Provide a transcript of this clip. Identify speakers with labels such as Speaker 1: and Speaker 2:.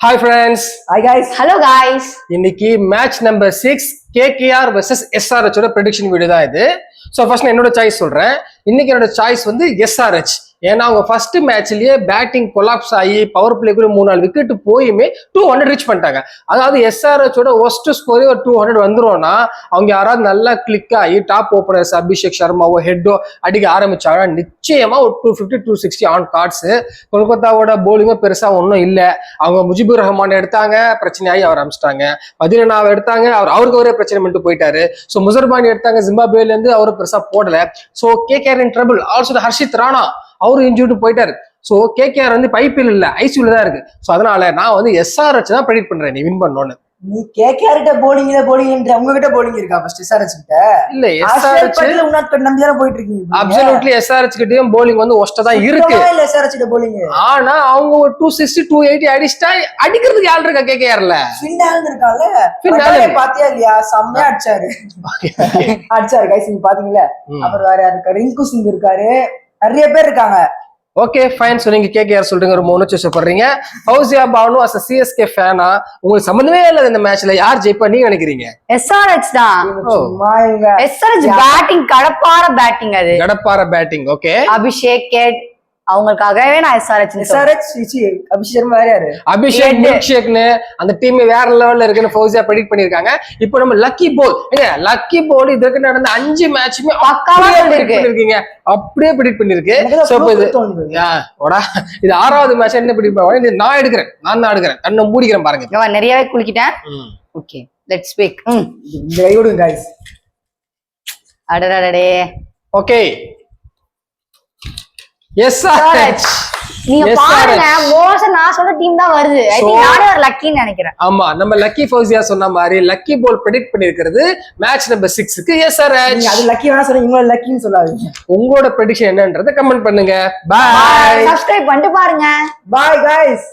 Speaker 1: Hi friends.
Speaker 2: Hi guys.
Speaker 3: Hello guys.
Speaker 1: இன்னைக்கு match number 6 KKR vs SRH ஓட prediction video தான் இது. So first நான் என்னோட சாய்ஸ் சொல்றேன். இன்னைக்கு என்னோட சாய்ஸ் வந்து SRH. ஏன்னா அவங்க ஃபர்ஸ்ட் மேட்ச்லயே பேட்டிங் கொலாப்ஸ் ஆகி பவர் பிளே கூட 3-4 விக்கெட் போயுமே 200 ரீச் பண்ணிட்டாங்க. அதாவது SRHோட ஒஸ்ட் ஸ்கோரே ஒரு 200 வந்துரும்னா அவங்க யாராவது நல்லா கிளிக் ஆகி டாப் ஓப்பனர்ஸ் அபிஷேக் சர்மாவோ ஹெட்டோ அடிக்க ஆரம்பிச்சாங்கன்னா நிச்சயமா ஒரு 250-260 ஆன் கார்ட்ஸ். கொல்கத்தாவோட போலிங்கும் பெருசா ஒன்றும் இல்லை. அவங்க முஜிபுர் ரஹ்மான் எடுத்தாங்க, பிரச்சனையாகி அவர் அமிச்சிட்டாங்க. பதினெனாவை எடுத்தாங்க, அவருக்கு ஒரே பிரச்சனை பண்ணிட்டு போயிட்டாரு. ஸோ முசர்பானி எடுத்தாங்க ஜிம்பாப்வேல இருந்து, அவரு பெருசா போடல. So KKR in trouble. Also Harshit Rana அவரு இன்ஜூர்டு போயிட்டாரு. சோ கேகேஆர் வந்து பைப்பில் இல்ல, ஐசியூல தான் இருக்கு. சோ அதனால நான் வந்து SRH தான் ப்ரெடிக்ட் பண்றேன் நீ வின் பண்ணணும்னு.
Speaker 2: நீ கேகேஆர் கிட்ட போலிங் உங்க கிட்ட போலிங் இருக்கா ஃபர்ஸ்ட் SRH கிட்ட?
Speaker 1: இல்ல SRH
Speaker 2: நம்பி தான போயிட்டு இருக்கீங்க.
Speaker 1: அப்சல்யூட்லி SRH கிட்டயும் போலிங் வந்து ஒஸ்டா தான் இருக்கு.
Speaker 2: இல்ல SRH கிட்ட போலிங்.
Speaker 1: ஆனா அவங்க ஒரு 260 280 அடிச்சா அடிக்கிறதுக்கு யார் இருக்கா கேகேஆர்ல?
Speaker 2: ஃபின்னால் இருக்கால. ஃபின்னால் பாத்தியா இல்லையா? செம்மையா அடிச்சாரு. அடிச்சாரு गाइस, நீங்க பாத்தீங்களா? அப்புறம் வேற யாரு? ரிங்கு சிங் இருக்காரு, நிறைய பேர் இருக்காங்க.
Speaker 1: Okay fine. ஸோ நீங்க கேகேஆர் சொல்றீங்க, ஒரு 3 சூஸ் பண்றீங்க. Fouzia Banu as a CSK ஃபேனா உங்களுக்கு சம்பந்தமே இல்ல இந்த மேட்ச்ல யார் ஜெயிப்பா நீங்க நினைக்கிறீங்க?
Speaker 3: SRH தான்.
Speaker 2: சும்மா இவங்க
Speaker 3: SRH பேட்டிங் கடப்பார பேட்டிங், அது
Speaker 1: கடப்பார பேட்டிங். ஓகே
Speaker 3: அபிஷேக் கேட் அவங்களுக்காகவே நான் SRH
Speaker 2: அபிஷேக் சர்மா வேற யாரு?
Speaker 1: அபிஷேக் மில்க் ஷேக்னு அந்த டீம் வேற லெவல்ல இருக்குன்னு ஃபௌசியா ப்ரெடிக்ட் பண்ணிருக்காங்க. இப்போ நம்ம லக்கி போல் இதுக்கு நடந்த 5 மேட்சுமே
Speaker 3: பக்காவா
Speaker 1: சொல்லிருக்கீங்க, அப்படியே ப்ரெடிக்ட் பண்ணிருக்கு. சோ இப்போ இது 6வது மேட்ச் என்ன ப்ரெடிக்ட் பண்ணுவாங்க? இது நான் எடுக்கிறேன், கண்ணை மூடிக்கிறேன் பாருங்க.
Speaker 3: நான் நிறையவே குளிக்கிட்டேன். Okay let's speak.
Speaker 2: இந்த கை விடுங்க गाइस.
Speaker 3: அடடடடே.
Speaker 1: Okay SRH.
Speaker 3: நீங்க பாருங்க, மோஸ்ட் நான் சொல்ற டீம் தான் வருது. ஐ திங்க் நானே ஒரு லக்கின்னு நினைக்கிறேன்.
Speaker 1: ஆமா, நம்ம லக்கி ஃபௌசியா சொன்ன மாதிரி லக்கி போல் ப்ரெடிக்ட் பண்ணிருக்கிறது மேட்ச் நம்பர் 6க்கு SRH.
Speaker 2: நீங்க அது லக்கி வேணா சொல்றீங்க, இவங்க லக்கின்னு சொல்லாதீங்க.
Speaker 1: உங்களோட ப்ரெடிக்ஷன் என்னன்றதை கமெண்ட் பண்ணுங்க. பை.
Speaker 3: சப்ஸ்கிரைப் பண்ணிட்டு பாருங்க.
Speaker 2: By guys.